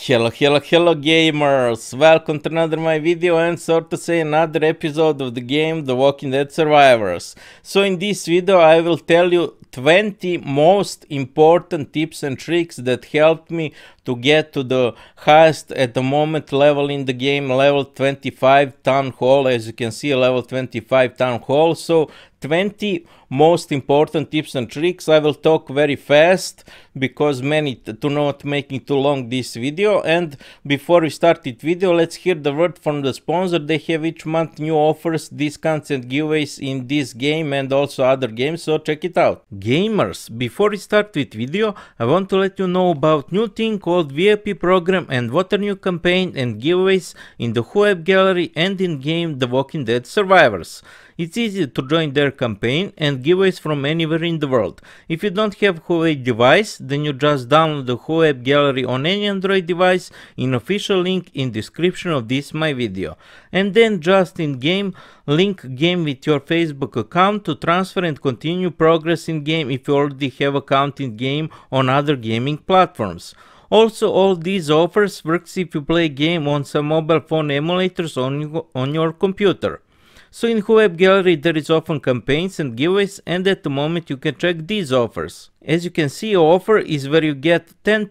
Hello gamers! Welcome to another my video and so to say another episode of the game The Walking Dead Survivors. So in this video I will tell you 20 most important tips and tricks that helped me to get to the highest at the moment level in the game, level 25 Town Hall. As you can see, level 25 Town Hall. So 20 most important tips and tricks. I will talk very fast because to not making too long this video. And before we start this video, let's hear the word from the sponsor. They have each month new offers, discounts and giveaways in this game and also other games, so check it out. Gamers, before we start with video, I want to let you know about new thing called VIP program and what are new campaign and giveaways in the Huawei AppGallery and in game The Walking Dead Survivors. It's easy to join their campaign and giveaways from anywhere in the world. If you don't have Huawei device, then you just download the Huawei AppGallery on any Android device in official link in description of this my video. And then just in game, link game with your Facebook account to transfer and continue progress in game if you already have account in game on other gaming platforms. Also, all these offers works if you play game on some mobile phone emulators on your computer. So in Huawei AppGallery there is often campaigns and giveaways, and at the moment you can check these offers. As you can see, offer is where you get 10%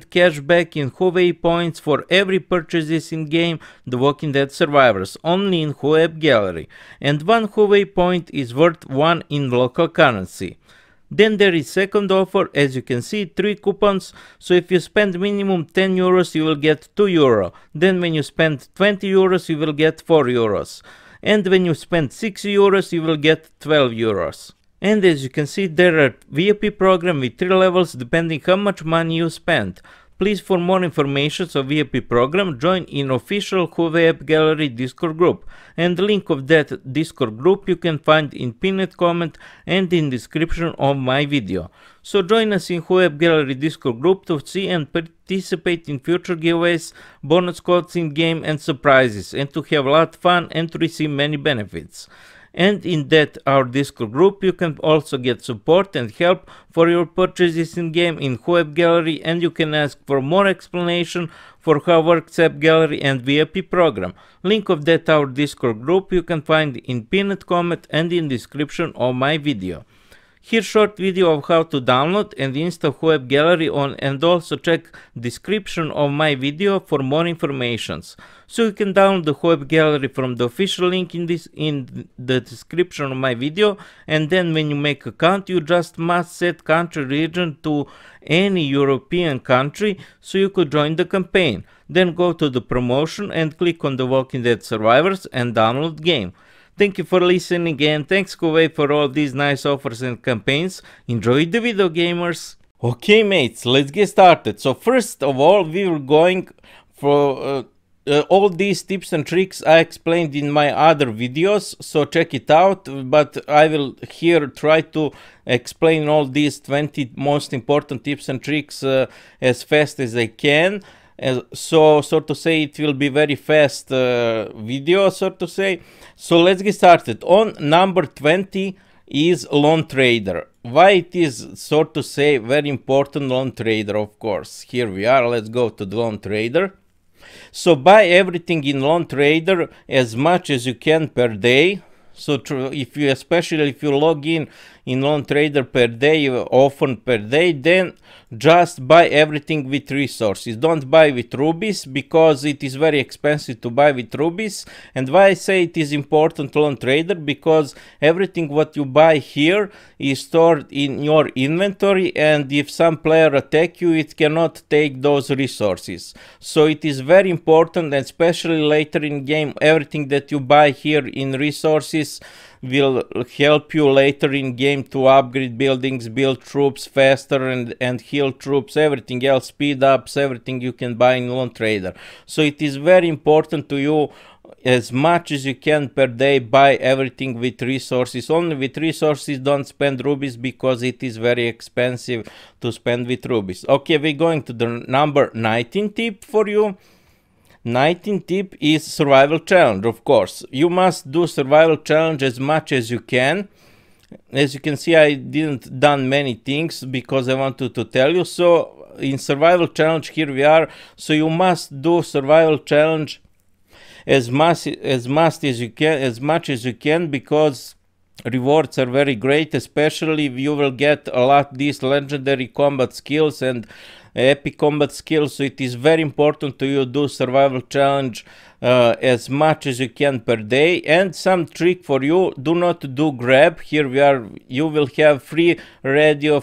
cashback in Huawei points for every purchases in game The Walking Dead Survivors, only in Huawei AppGallery, and 1 Huawei point is worth 1 in local currency. Then there is second offer, as you can see, 3 coupons, so if you spend minimum 10 euros you will get 2 euro, then when you spend 20 euros you will get 4 euros. And when you spend 6 euros you will get 12 euros. And as you can see, there are VIP program with 3 levels depending how much money you spend. Please, for more information on VIP program, join in official Huawei AppGallery Discord group, and the link of that Discord group you can find in pinned comment and in description of my video. So join us in Huawei AppGallery Discord group to see and participate in future giveaways, bonus codes in game and surprises, and to have a lot of fun and to receive many benefits. And in that our Discord group you can also get support and help for your purchases in game in Huawei AppGallery, and you can ask for more explanation for how works AppGallery and VIP program. Link of that our Discord group you can find in pinned comment and in description of my video. Here short video of how to download and install Huawei AppGallery on, and also check description of my video for more informations. So you can download the Huawei AppGallery from the official link in the description of my video, and then when you make account you just must set country region to any European country so you could join the campaign. Then go to the promotion and click on The Walking Dead Survivors and download game. Thank you for listening and thanks Huawei for all these nice offers and campaigns. Enjoy the video, gamers! Okay mates, let's get started. So first of all we were going for all these tips and tricks I explained in my other videos, so check it out, but I will here try to explain all these 20 most important tips and tricks as fast as I can. So to say it will be very fast video, so to say. So let's get started. On number 20 is Lone Trader. Why it is, so to say, very important Lone Trader, of course. Here we are, let's go to the Lone Trader. So buy everything in Lone Trader as much as you can per day. So especially if you log in Lone Trader per day, often per day, then just buy everything with resources. Don't buy with rubies because it is very expensive to buy with rubies. And why I say it is important Lone Trader, because everything what you buy here is stored in your inventory, and if some player attack you it cannot take those resources. So it is very important, and especially later in game, everything that you buy here in resources will help you later in game to upgrade buildings, build troops faster and heal troops, everything else, speed ups, everything you can buy in Lone Trader. So it is very important to you as much as you can per day, buy everything with resources. Only with resources, don't spend rubies because it is very expensive to spend with rubies. Okay, we're going to the number 19 tip for you. 19th tip is survival challenge. Of course, you must do survival challenge as much as you can. As you can see, I didn't done many things because I wanted to tell you. So in survival challenge. Here we are. So you must do survival challenge as much as you can, because rewards are very great, especially if you will get a lot these legendary combat skills and epic combat skills. So it is very important to you do survival challenge as much as you can per day. And some trick for you: do not do grab. Here we are, you will have free radio,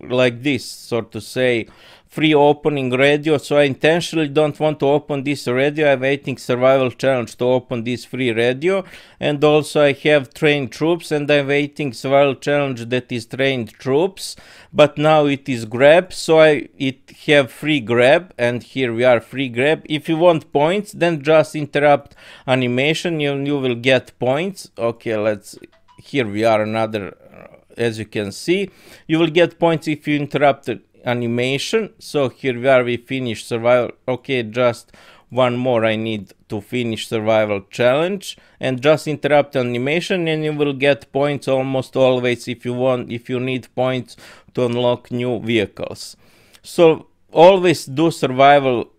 like this, so to say, free opening radio. So I intentionally don't want to open this radio. I'm waiting survival challenge to open this free radio. And also I have trained troops, and I'm waiting survival challenge that is trained troops, but now it is grab, so it have free grab, and here we are, free grab. If you want points, then just interrupt animation, you will get points. Okay, here we are, another, as you can see, you will get points if you interrupt animation. So here we are, we finish survival. Okay, just one more I need to finish survival challenge, and just interrupt animation, and you will get points almost always if you need points to unlock new vehicles. So always do survival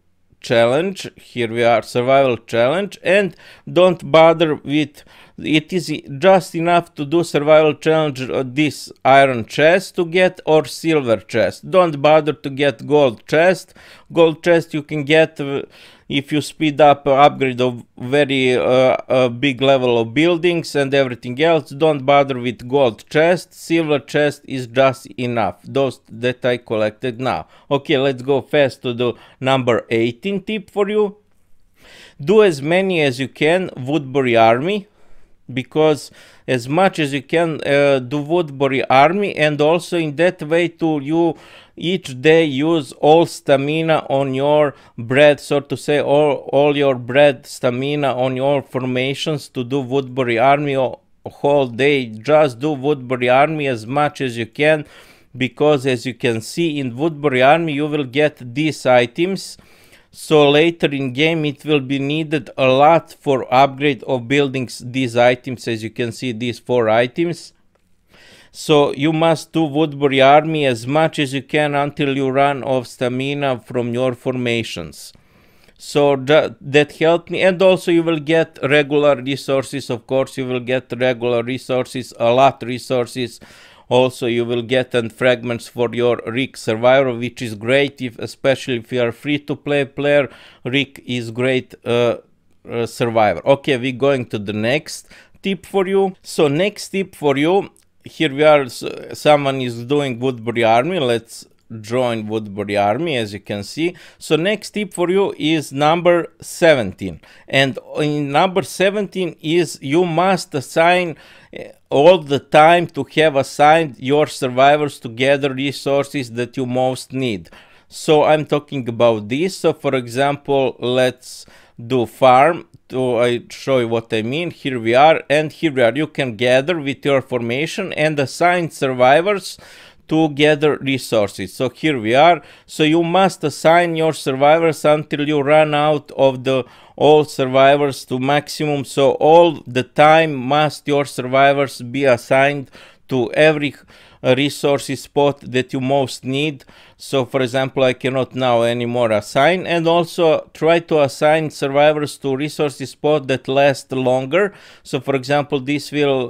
challenge. Here we are, survival challenge, and don't bother with, it is just enough to do survival challenge this iron chest to get, or silver chest. Don't bother to get gold chest. Gold chest you can get if you speed up upgrade of very big level of buildings and everything else. Don't bother with gold chest. Silver chest is just enough, those that I collected now. Okay, let's go fast to the number 18 tip for you. Do as many as you can Woodbury army, because as much as you can do Woodbury army, and also in that way to you each day use all stamina on your bread, so to say, all your bread stamina on your formations to do Woodbury army whole day. Just do Woodbury army as much as you can, because as you can see in Woodbury army you will get these items. So later in game it will be needed a lot for upgrade of buildings, these items, as you can see, these 4 items. So you must do Woodbury army as much as you can until you run of stamina from your formations. So that helped me. And also you will get regular resources, of course you will get regular resources, a lot resources. Also you will get fragments for your Rick survivor, which is great, especially if you are free to play player. Rick is great survivor. Okay, we're going to the next tip for you. So next tip for you, here we are, someone is doing Woodbury army. Let's join Woodbury army, as you can see. So next tip for you is number 17, and in number 17 is you must assign all the time to have assigned your survivors to gather resources that you most need. So I'm talking about this. So for example, let's do farm to show you what I mean. Here we are, and here we are, you can gather with your formation and assign survivors to gather resources. So here we are, so you must assign your survivors until you run out of the all survivors to maximum. So all the time must your survivors be assigned to every resource spot that you most need. So for example, I cannot now anymore assign, and also try to assign survivors to resource spot that last longer. So for example, this will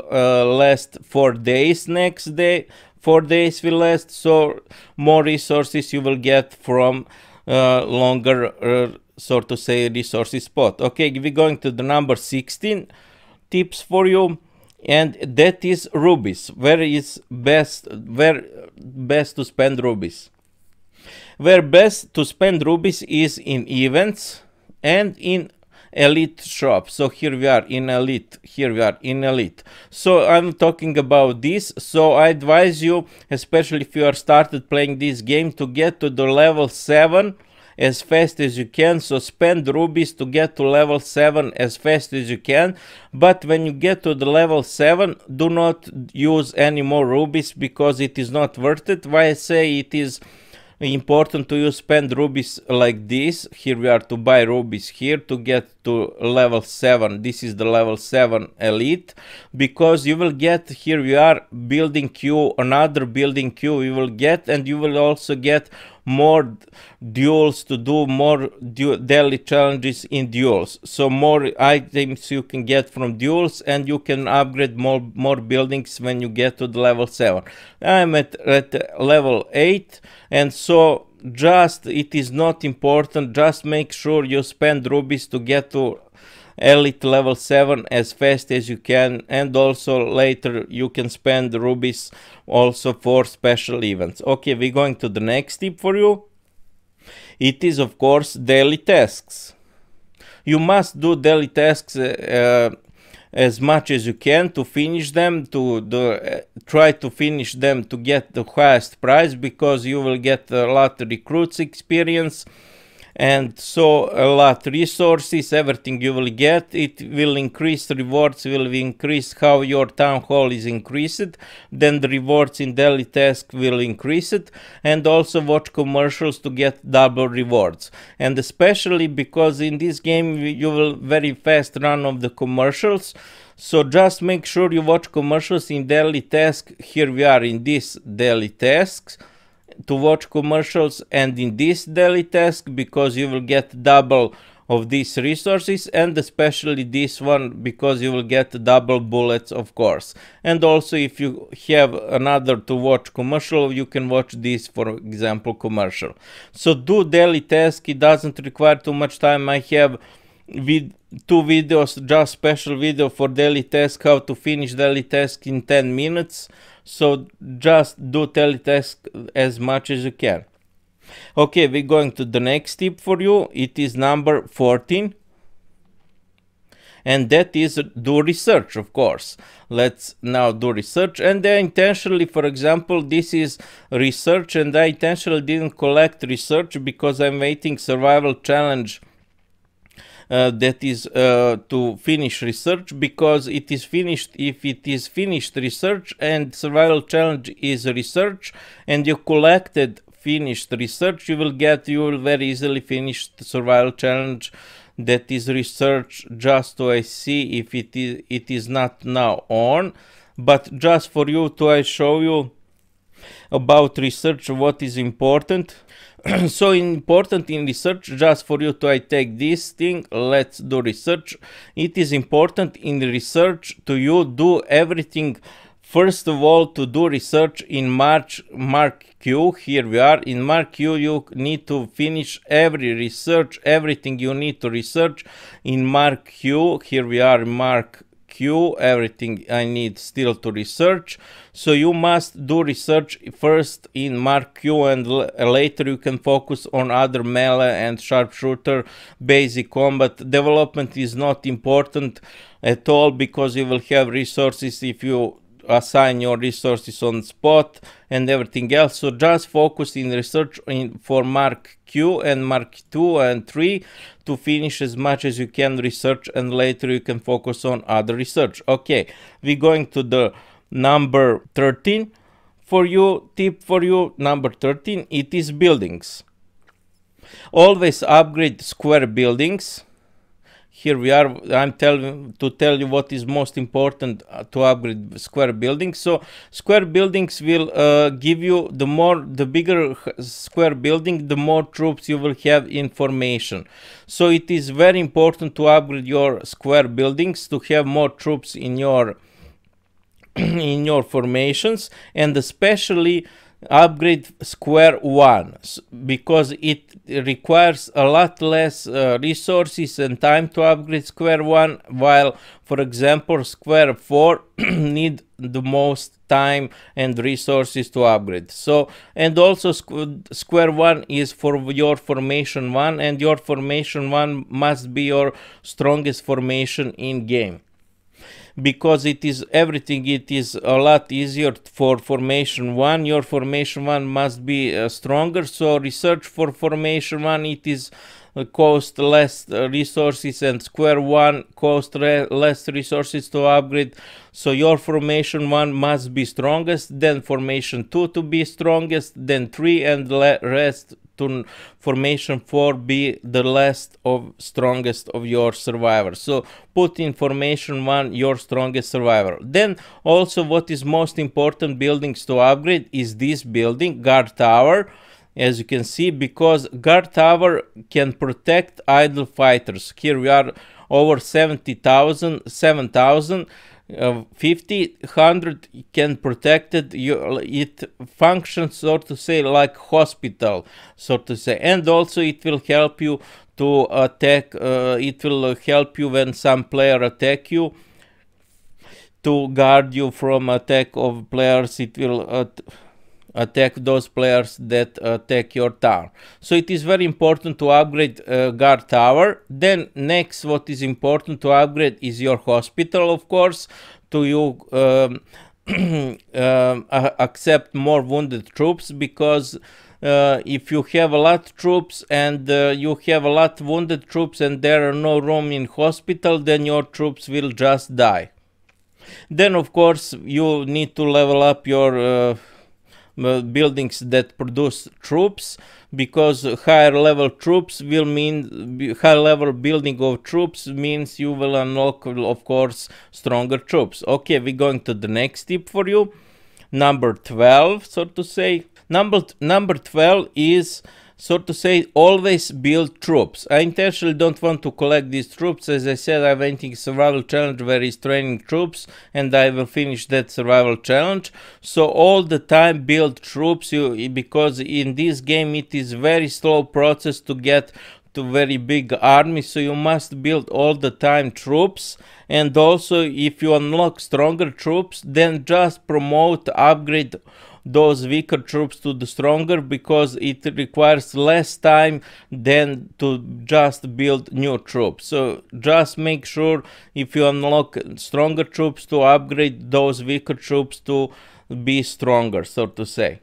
last 4 days, next day 4 days will last, so more resources you will get from longer so to say resource spot. Okay, we're going to the number 16 tips for you, and that is rubies. Where best to spend rubies? Where best to spend rubies is in events and in elite shop. So here we are in elite, here we are in elite. So I'm talking about this. So I advise you, especially if you are started playing this game, to get to the level 7 as fast as you can. So spend rubies to get to level 7 as fast as you can. But when you get to the level 7, do not use any more rubies, because it is not worth it. Why I say it is important to you spend rubies like this. Here we are to buy rubies here to get to level 7. This is the level 7 elite, because you will get, here we are, building queue, another building queue you will get, and you will also get more duels to do, more daily challenges in duels. So more items you can get from duels, and you can upgrade more buildings when you get to the level 7. I'm at level 8, and so just, it is not important, just make sure you spend rubies to get to elite level 7 as fast as you can, and also later you can spend rubies also for special events. Okay, we're going to the next tip for you. It is, of course, daily tasks. You must do daily tasks as much as you can to finish them, try to finish them to get the highest prize, because you will get a lot of recruits experience, and so a lot resources, everything you will get. It will increase rewards, will increase how your town hall is increased, then the rewards in daily task will increase it, and also watch commercials to get double rewards. And especially because in this game you will very fast run of the commercials, so just make sure you watch commercials in daily task. Here we are in this daily tasks to watch commercials, and in this daily task, because you will get double of these resources, and especially this one because you will get double bullets, of course. And also if you have another to watch commercial, you can watch this, for example, commercial. So do daily task, it doesn't require too much time. I have two videos, just special video for daily task, how to finish daily task in 10 minutes. So just do daily task as much as you can. Okay, we're going to the next tip for you. It is number 14. And that is do research, of course. Let's now do research. And intentionally, for example, this is research, and I intentionally didn't collect research because I'm waiting survival challenge that is to finish research, because it is finished. If it is finished research and survival challenge is research, and you collected finished research, you will very easily finish the survival challenge that is research. Just to I see if it is not now on, but just for you to I show you about research what is important. So important in research, just for you to I take this thing, let's do research. It is important in research to you do everything. First of all, to do research in Mark Q. Here we are in Mark Q. You need to finish every research, everything you need to research in Mark Q. Here we are in Mark Q, everything I need still to research. So you must do research first in Mark Q, and later you can focus on other melee and sharpshooter. Basic combat development is not important at all, because you will have resources if you assign your resources on spot and everything else. So just focus in research for Mark Q and Mark 2 and 3 to finish as much as you can research, and later you can focus on other research. Okay, we're going to the number 13 for you, tip for you. Number 13, it is buildings. Always upgrade square buildings. Here we are, I'm tell you what is most important to upgrade square buildings. So square buildings will give you the bigger square building, the more troops you will have in formation. So it is very important to upgrade your square buildings to have more troops in your formations, and especially upgrade square 1, because it requires a lot less resources and time to upgrade square 1, while for example square 4 need the most time and resources to upgrade. So, and also square 1 is for your formation 1, and your formation 1 must be your strongest formation in game. because it is everything, it is a lot easier for formation 1. Your formation 1 must be stronger, so research for formation 1, it is cost less resources, and square 1 cost less resources to upgrade. So your formation 1 must be strongest, then formation 2 to be strongest, then 3, and rest to formation 4 be the last of strongest of your survivors. So put in formation 1 your strongest survivor. Then also what is most important buildings to upgrade is this building, guard tower, as you can see, because guard tower can protect idle fighters. Here we are over 70,000, 7,000. 50, 100 can protect it. It functions, so to say, like hospital, so to say, and also it will help you to attack. It will help you when some player attack you, to guard you from attack of players. It will attack those players that attack your tower. So it is very important to upgrade guard tower. Then next, what is important to upgrade is your hospital, of course, to you accept more wounded troops, because if you have a lot of troops and you have a lot of wounded troops and there are no room in hospital, then your troops will just die. Then of course you need to level up your buildings that produce troops, because higher level troops will mean higher level building of troops means you will unlock, of course, stronger troops. Okay, we're going to the next tip for you, number 12, so to say. Number 12 is, so to say, always build troops. I intentionally don't want to collect these troops. As I said, I'm waiting survival challenge where is training troops, and I will finish that survival challenge. So all the time build troops, because in this game it is very slow process to get to very big army, so you must build all the time troops. And also if you unlock stronger troops, then just promote, upgrade those weaker troops to the stronger, because it requires less time than to just build new troops. So just make sure if you unlock stronger troops to upgrade those weaker troops to be stronger, so to say.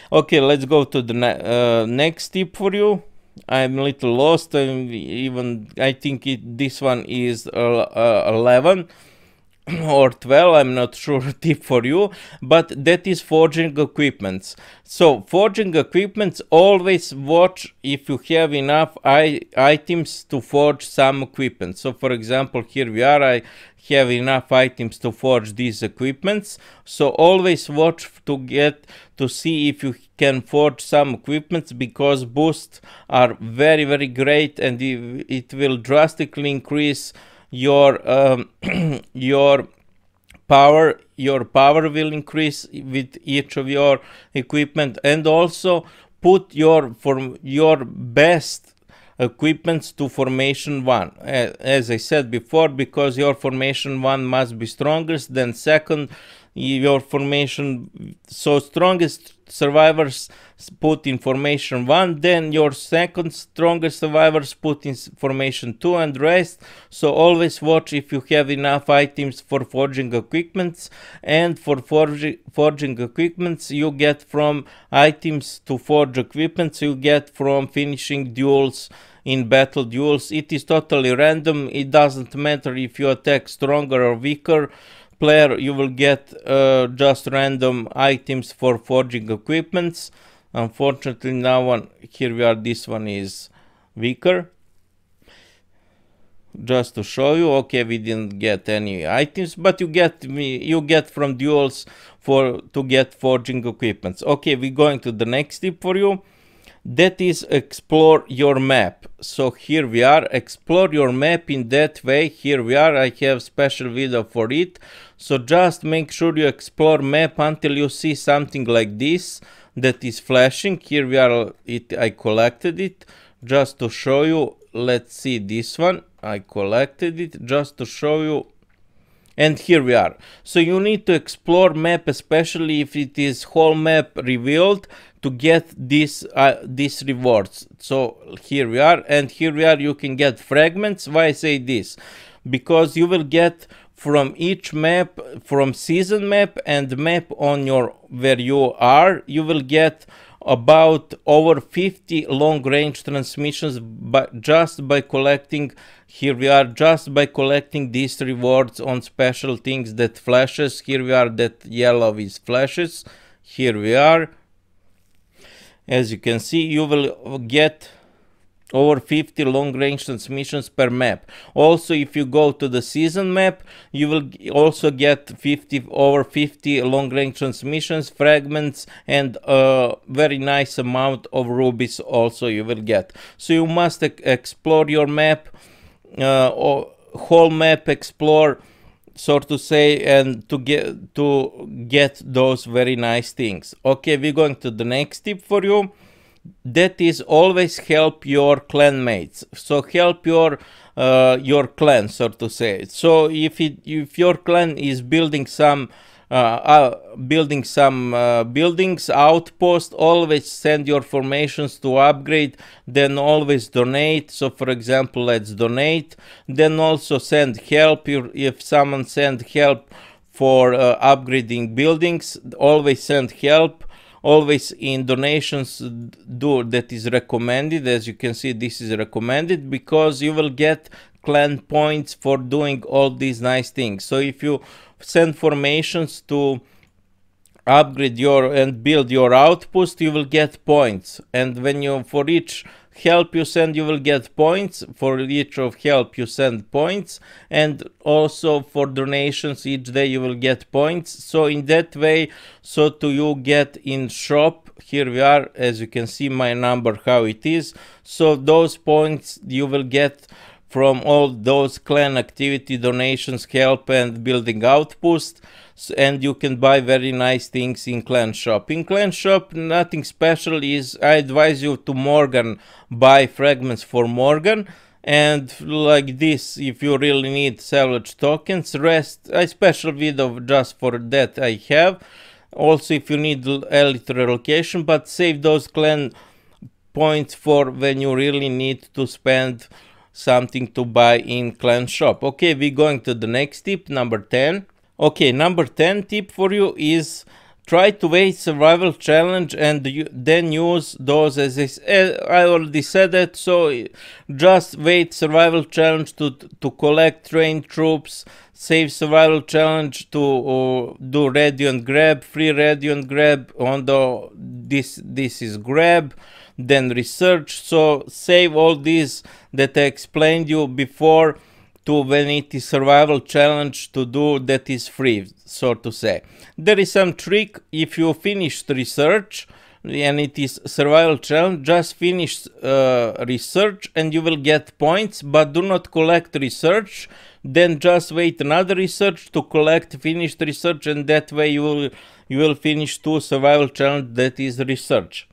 Okay, let's go to the next tip for you. I'm a little lost. I think this one is 11 or 12, I'm not sure, tip for you, but that is forging equipments. So forging equipments, always watch if you have enough items to forge some equipment. So for example, here we are, I have enough items to forge these equipments. So always watch to see if you can forge some equipments, because boosts are very, very great, and it will drastically increase your power. Your power will increase with each of your equipment, and also put your best equipments to formation 1, as I said before, because your formation 1 must be strongest, then second your formation, so strongest survivors put in formation 1, then your second strongest survivors put in formation 2, and rest. So always watch if you have enough items for forging equipments, and for forging equipments you get from items to forge equipments, you get from finishing duels in battle duels. It is totally random, it doesn't matter if you attack stronger or weaker player, you will get just random items for forging equipments. Unfortunately now here we are, this one is weaker. Just to show you, okay, we didn't get any items, but you get from duels to get forging equipments. Okay, we're going to the next tip for you. That is explore your map. So here we are, explore your map in that way. Here we are, I have special video for it. So just make sure you explore map until you see something like this that is flashing. Here we are, I collected it just to show you. Let's see this one, I collected it just to show you. And here we are. So you need to explore map, especially if it is whole map revealed, to get these rewards. So here we are, and here we are, you can get fragments. Why I say this? Because you will get from each map, from season map and map on your where you are, you will get about over 50 long range transmissions, but just by collecting, here we are, just by collecting these rewards on special things that flashes. Here we are, that yellow is flashes. Here we are. As you can see, you will get over 50 long range transmissions per map. Also, if you go to the season map, you will also get over 50 long range transmissions, fragments, and a very nice amount of rubies also you will get. So you must explore your map, whole map explore, so to say, and to get those very nice things. Okay, we're going to the next tip for you. That is, always help your clan mates. So help your clan, so to say. So if your clan is building some buildings, outpost, always send your formations to upgrade, then always donate. So for example, let's donate, then also send help. If someone send help for upgrading buildings, always send help. Always in donations do that is recommended. As you can see, this is recommended because you will get clan points for doing all these nice things. So if you send formations to upgrade your and build your outpost, you will get points, and when you, for each help you send, you will get points. For each of help you send points, and also for donations each day you will get points. So in that way, so to you get in shop, here we are, as you can see my number how it is. So those points you will get from all those clan activity, donations, help, and building outpost. And you can buy very nice things in clan shop. In clan shop, nothing special is, I advise you to Morgan, buy fragments for Morgan, and like this, if you really need salvage tokens. Rest, a special video just for that I have. Also, if you need elite relocation, but save those clan points for when you really need to spend something to buy in clan shop. Okay, we're going to the next tip, number 10. Okay, number 10 tip for you is try to wait survival challenge and then use those, as I already said that. So just wait survival challenge to collect trained troops, save survival challenge to do radiant grab, free radiant grab on the this is grab, then research. So save all these that I explained you before to when it is survival challenge to do that is free, so to say. There is some trick. If you finish research and it is survival challenge, just finish research and you will get points, but do not collect research. Then just wait another research to collect finished research, and that way you will finish 2 survival challenge that is research.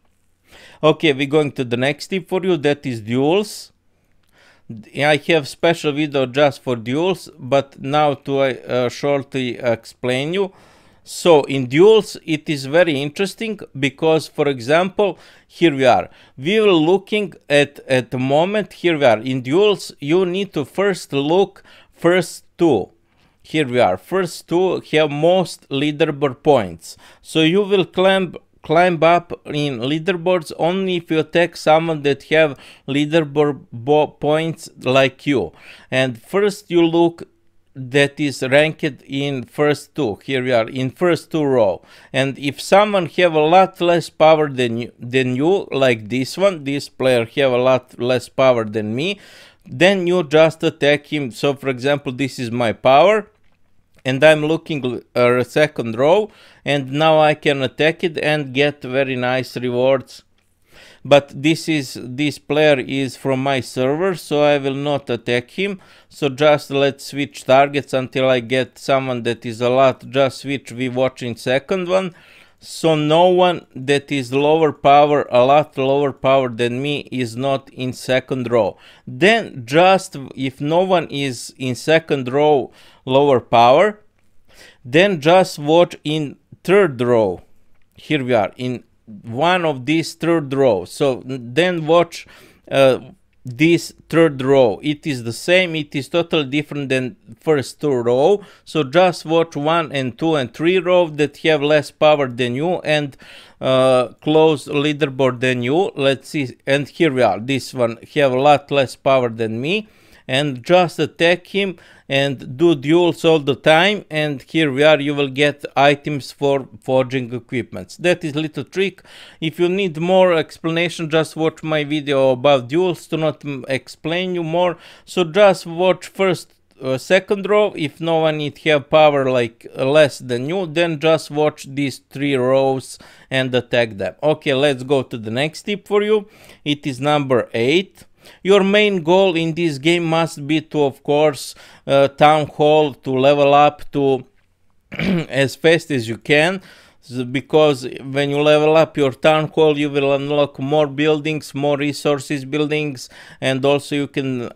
Okay, we're going to the next tip for you, that is duels. I have special video just for duels, but now to shortly explain you. So in duels it is very interesting because, for example, here we are. We were looking at the moment, here we are. In duels you need to first look first 2. Here we are. First 2 have most leaderboard points. So you will climb up in leaderboards only if you attack someone that have leaderboard points like you. And first you look that is ranked in first 2. Here we are in first 2 row. And if someone have a lot less power than you, like this one, this player have a lot less power than me, then you just attack him. So for example, this is my power, and I'm looking second row, and now I can attack it and get very nice rewards. But this player is from my server, so I will not attack him. So just let's switch targets until I get someone that is a lot. Just switch, we watching second one. So no one that is lower power, a lot lower power than me, is not in second row. Then just if no one is in second row lower power, then just watch in third row. Here we are in one of these third row. So then watch this third row. It is the same, it is totally different than first two row. So just watch 1 and 2 and 3 row that have less power than you and close leaderboard than you. Let's see, and here we are. This one have a lot less power than me, and just attack him and do duels all the time, and here we are, you will get items for forging equipments. That is little trick. If you need more explanation, just watch my video about duels to not explain you more. So just watch first second row. If no one need have power like less than you, then just watch these 3 rows and attack them. Okay, let's go to the next tip for you. It is number 8. Your main goal in this game must be to, of course, town hall, to level up to as fast as you can, because when you level up your town hall, you will unlock more buildings, more resources buildings, and also you can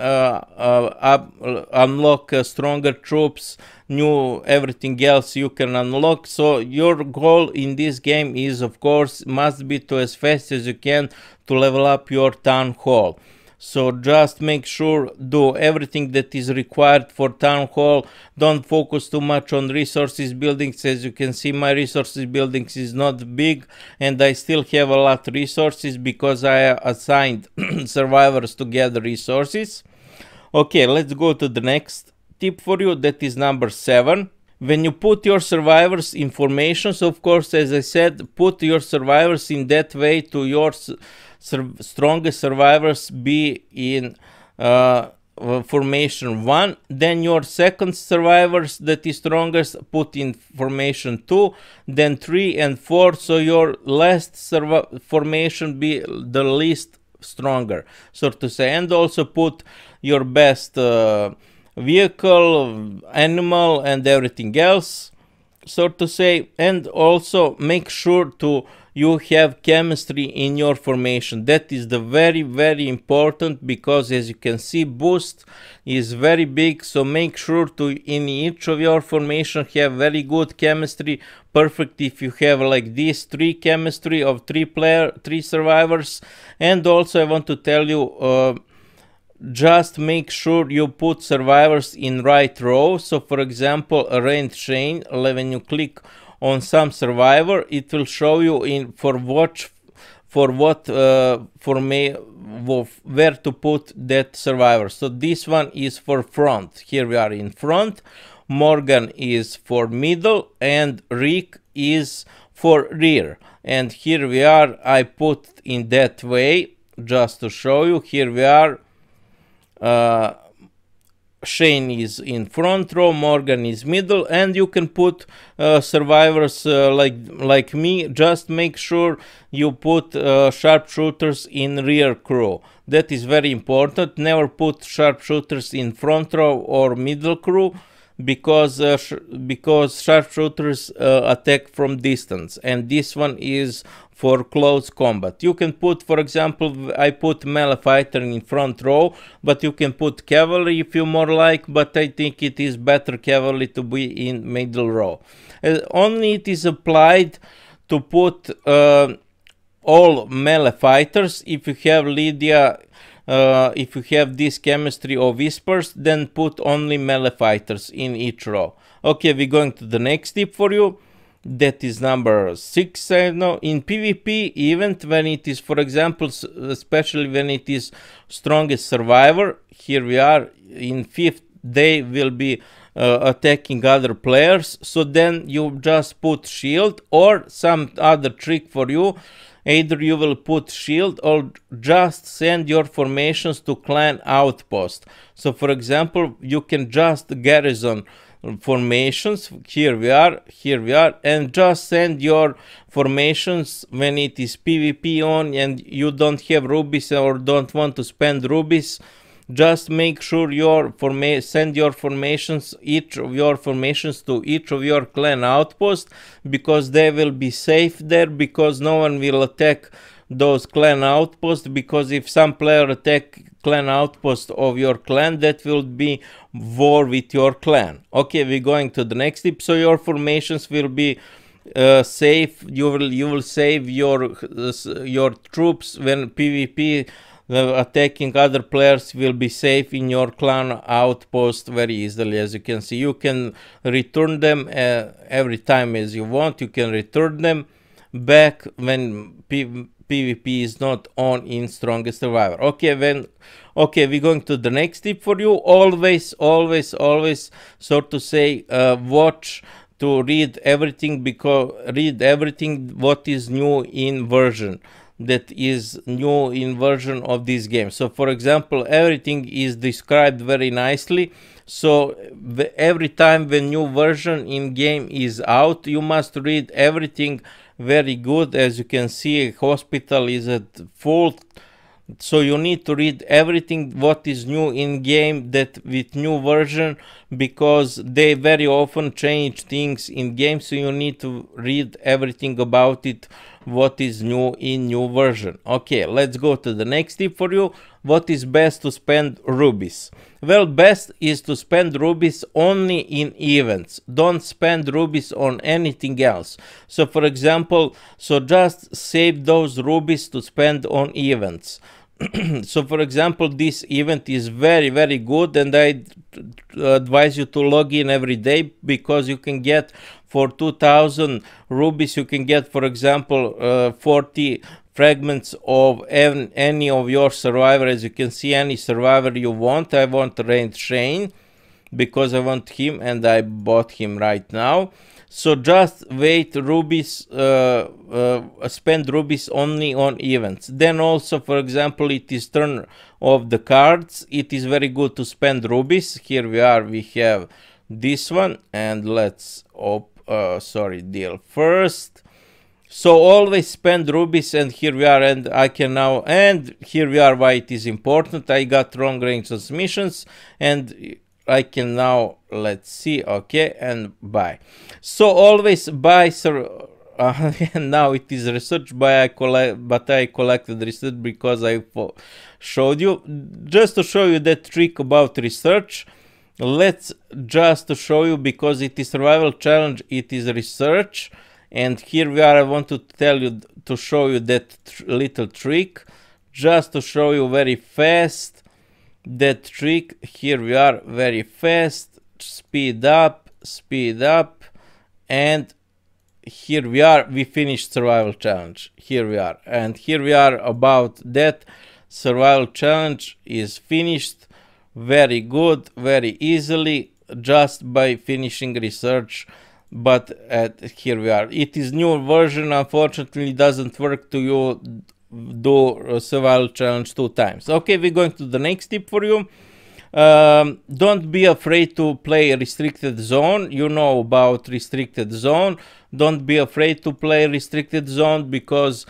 unlock stronger troops, new everything else you can unlock. So your goal in this game is, of course, must be to as fast as you can to level up your town hall. So just make sure do everything that is required for town hall. Don't focus too much on resources buildings. As you can see, my resources buildings is not big, and I still have a lot of resources because I assigned survivors to gather resources. Okay, let's go to the next tip for you. That is number 7. When you put your survivors informations, of course, as I said, put your survivors in that way to your strongest survivors be in formation 1, then your second survivors that is strongest put in formation 2, then 3 and 4, so your last formation be the least stronger, so to say. And also put your best vehicle, animal, and everything else, so to say. And also make sure to you have chemistry in your formation. That is the very important, because as you can see, boost is very big. So make sure to in each of your formation have very good chemistry. Perfect if you have like this 3 chemistry of 3 survivors. And also I want to tell you, just make sure you put survivors in right row. So for example, a ranked chain, when you click on some survivor, it will show you in where to put that survivor. So this one is for front. Here we are in front. Morgan is for middle, and Rick is for rear. And here we are, I put in that way just to show you. Here we are. Shane is in front row, Morgan is middle, and you can put survivors like me. Just make sure you put sharpshooters in rear crew. That is very important. Never put sharpshooters in front row or middle crew, because sharpshooters attack from distance, and this one is for close combat. You can put, for example, I put melee fighter in front row, but you can put cavalry if you more like, but I think it is better cavalry to be in middle row. Only it is applied to put all melee fighters. If you have Lydia, if you have this chemistry of whispers, then put only melee fighters in each row. Okay, we're going to the next tip for you. That is number 6. I know in PvP event, when it is, for example, especially when it is strongest survivor, here we are in 5th day will be attacking other players. So then you just put shield, or some other trick for you. Either you will put shield or just send your formations to clan outpost. So for example, you can just garrison formations. Here we are, and just send your formations when it is PvP on and you don't have rubies or don't want to spend rubies. Just make sure your send your formations, each of your formations, to each of your clan outposts, because they will be safe there, because no one will attack those clan outposts, because if some player attack clan outpost of your clan, that will be war with your clan. Okay, we're going to the next tip. So your formations will be safe. You will save your troops when PvP attacking other players will be safe in your clan outpost very easily. As you can see, you can return them every time as you want. You can return them back when PvP is not on in Strongest Survivor. Okay, we're going to the next tip for you. Always, so to say, watch to read everything, because read everything what is new in version, that is new in version of this game. So for example, everything is described very nicely. So every time when new version in game is out, you must read everything very good. As you can see, hospital is at full, so you need to read everything what is new in game, that with new version, because they very often change things in game, so you need to read everything about it what is new in new version. Okay, let's go to the next tip for you. What is best to spend rubies? Well, best is to spend rubies only in events. Don't spend rubies on anything else. So for example, so just save those rubies to spend on events. So for example, this event is very good, and I advise you to log in every day, because you can get for 2000 rubies, you can get, for example, 40 fragments of any of your survivor. As you can see, any survivor you want. I want Rain Shane because I want him, and I bought him right now. So just wait rubies, spend rubies only on events. Then also, for example, it is turn of the cards. It is very good to spend rubies. Here we are, we have this one, and let's deal first. So always spend rubies, and here we are, and I can now, and here we are why it is important. I got long range transmissions, and I can now, let's see, okay, and buy. So always buy, and now it is research buy, but I collected research because I showed you, just to show you that trick about research. Let's just to show you, because it is survival challenge, it is research, and here we are. I want to tell you, to show you that little trick, just to show you very fast that trick. Here we are, very fast, speed up, and here we are, we finished survival challenge. Here we are, and here we are about that survival challenge is finished very good, very easily, just by finishing research. But here we are, it is new version, unfortunately doesn't work to you do survival challenge 2 times. Okay, we're going to the next tip for you. Don't be afraid to play restricted zone. You know about restricted zone. Don't be afraid to play restricted zone, because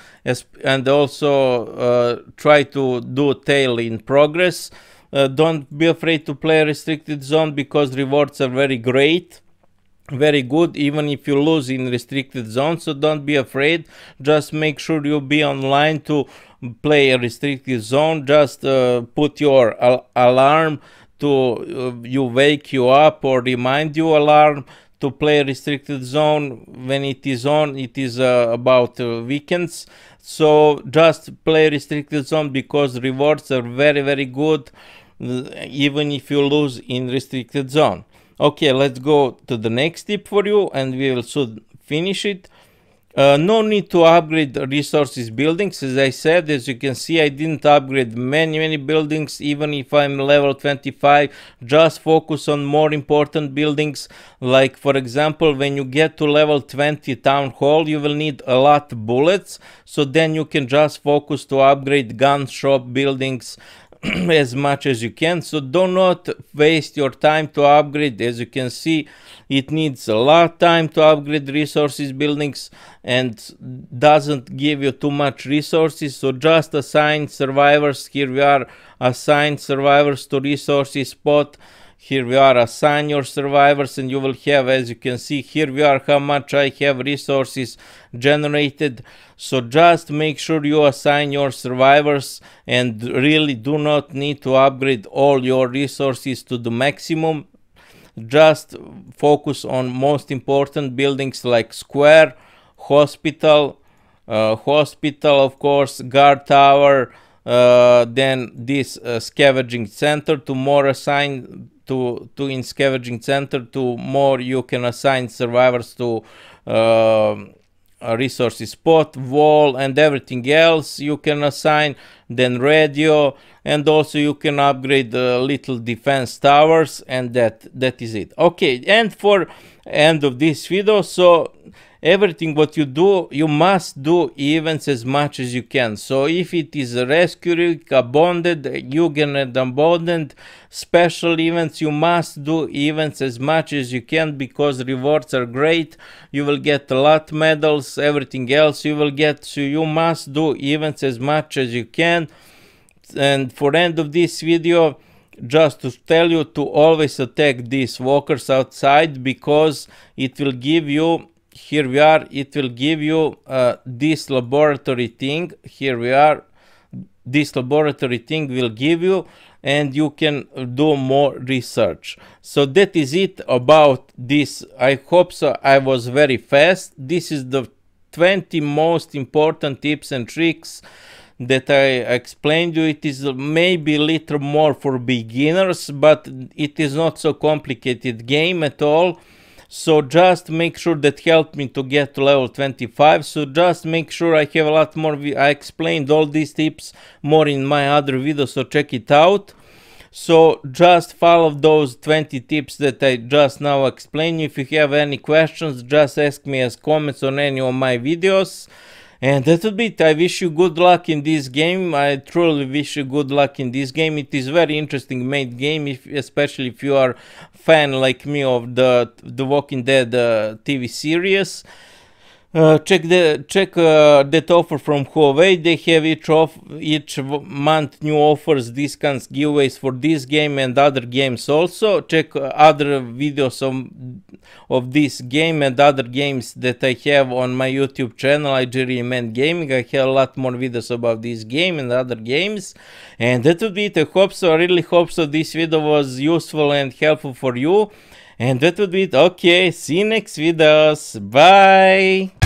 and also try to do tail in progress. Don't be afraid to play restricted zone, because rewards are very great, very good, even if you lose in restricted zone. So don't be afraid, just make sure you be online to play a restricted zone. Just put your alarm to you wake you up, or remind you alarm to play restricted zone. When it is on, it is about weekends. So just play restricted zone, because rewards are very good, even if you lose in restricted zone. Okay, let's go to the next tip for you, and we will soon finish it. No need to upgrade resources buildings. As I said, as you can see, I didn't upgrade many buildings, even if I'm level 25. Just focus on more important buildings. Like for example, when you get to level 20 town hall, you will need a lot of bullets, so then you can just focus to upgrade gun shop buildings as much as you can. So do not waste your time to upgrade. As you can see, it needs a lot of time to upgrade resources buildings, and doesn't give you too much resources. So just assign survivors. Here we are, assign survivors to resources spot. Here we are, assign your survivors, and you will have, as you can see, here we are how much I have resources generated. So just make sure you assign your survivors, and really do not need to upgrade all your resources to the maximum. Just focus on most important buildings like square, hospital, of course, guard tower, then this scavenging center to more assign to in scavenging center to more you can assign survivors to a resources spot, wall, and everything else you can assign, then radio, and also you can upgrade the little defense towers, and that is it. Okay, and for end of this video, so everything what you do, you must do events as much as you can. So if it is a rescue, abandoned, Yugen and abandoned, special events, you must do events as much as you can, because rewards are great. You will get a lot medals, everything else you will get. So you must do events as much as you can. And for end of this video, just to tell you to always attack these walkers outside, because it will give you, here we are, it will give you this laboratory thing. Here we are, this laboratory thing will give you, and you can do more research. So that is it about this. I hope so I was very fast. This is the 20 most important tips and tricks that I explained you. It is maybe a little more for beginners, but it is not so complicated game at all. So just make sure that helped me to get to level 25. So just make sure I have a lot more. I explained all these tips more in my other videos, so check it out. So just follow those 20 tips that I just now explained. If you have any questions, just ask me as comments on any of my videos. And that would be it. I wish you good luck in this game. I truly wish you good luck in this game. It is very interesting made game, especially if you are fan like me of the Walking Dead TV series. Check that offer from Huawei. They have each month new offers, discounts, giveaways for this game and other games also. Check other videos of this game and other games that I have on my YouTube channel, IGReman Gaming. I have a lot more videos about this game and other games. And that would be it. I hope so. I really hope so this video was useful and helpful for you. And that would be it. Okay, see you next videos. Bye.